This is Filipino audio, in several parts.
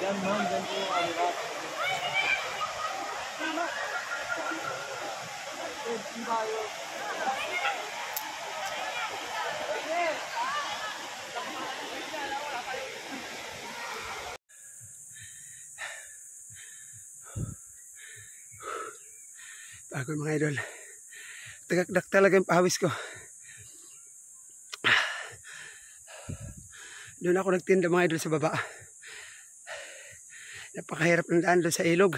Yan ma'am, dyan po yung alirat. Pagod mga idol. Tagakdak talaga yung pawis ko. Doon ako nagtinda mga idol sa baba. Napakahirap ng daan doon sa ilog.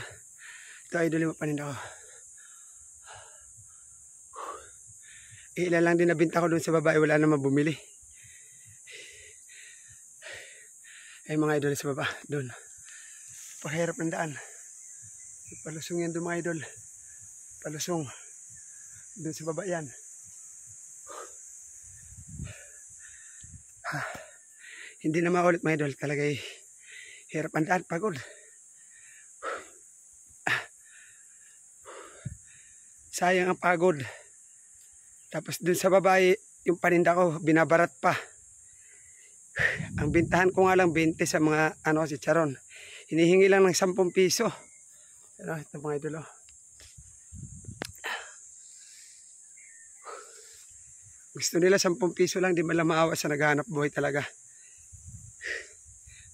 Ito idol yung paninda ko. Ilan lang din nabinta ko doon sa baba. Wala naman bumili. Ay mga idol sa baba. Doon. Napakahirap ng daan. Palusong yan doon mga idol. Palusong. Doon sa baba yan. Hindi na maulit mga idol. Talaga hirap ang daan. Pagod. Sayang ang pagod. Tapos dun sa babae, yung paninda ko, binabarat pa. Ang bintahan ko nga lang 20 sa mga si Charon. Hinihingi lang ng 10 piso. Ito mga idol. Gusto nila 10 piso lang, di man lang maawa sa naghahanap buhay talaga.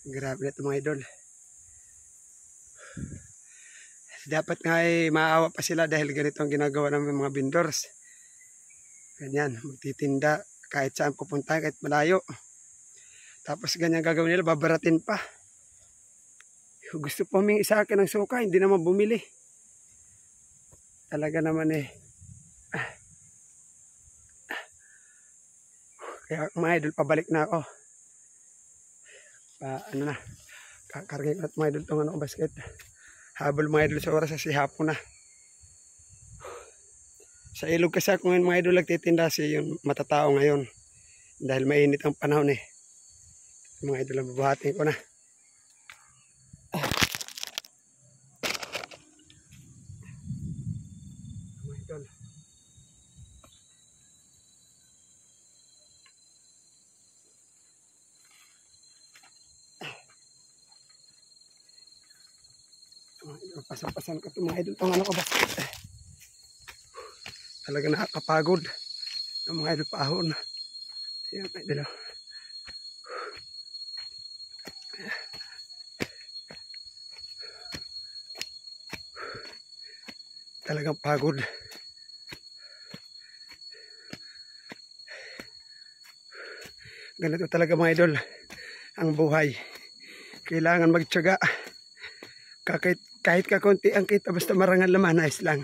Grabe na ito mga idol. Dapat nga maawa pa sila dahil ganito ang ginagawa ng mga vendors. Ganyan, magtitinda kahit saan pupunta, kahit malayo. Tapos ganyan gagawin nila, babaratin pa. Gusto po humingi sa akin ng suka, hindi naman bumili. Talaga naman Kaya mga idol, pabalik na ako. Kakargin ko at mga idol itong basket. Habol mga idol sa oras kasi hapon na. Sa ilog kasi ako ngayon mga idol nagtitinda yung matatao ngayon. Dahil mainit ang panahon Mga idol, bubuhatin ko na. Mga idol. Pasan-pasan ko ito mga idol. Itong basket. Talaga nakakapagod ng mga idol paahon. Ayan mga idol. Talagang pagod. Ganito talaga mga idol ang buhay. Kailangan magtiyaga. Kahit kakunti ang kita, basta marangal naman, ayos lang.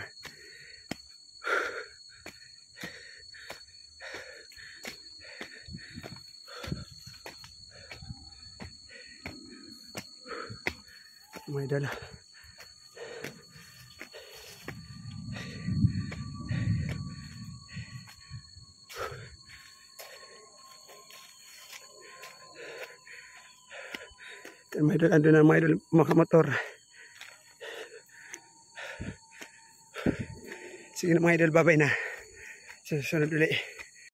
Mga idol. Mga idol, andun na mga idol, makamotor. Sige na mga idol, babay na. Susunod ulit.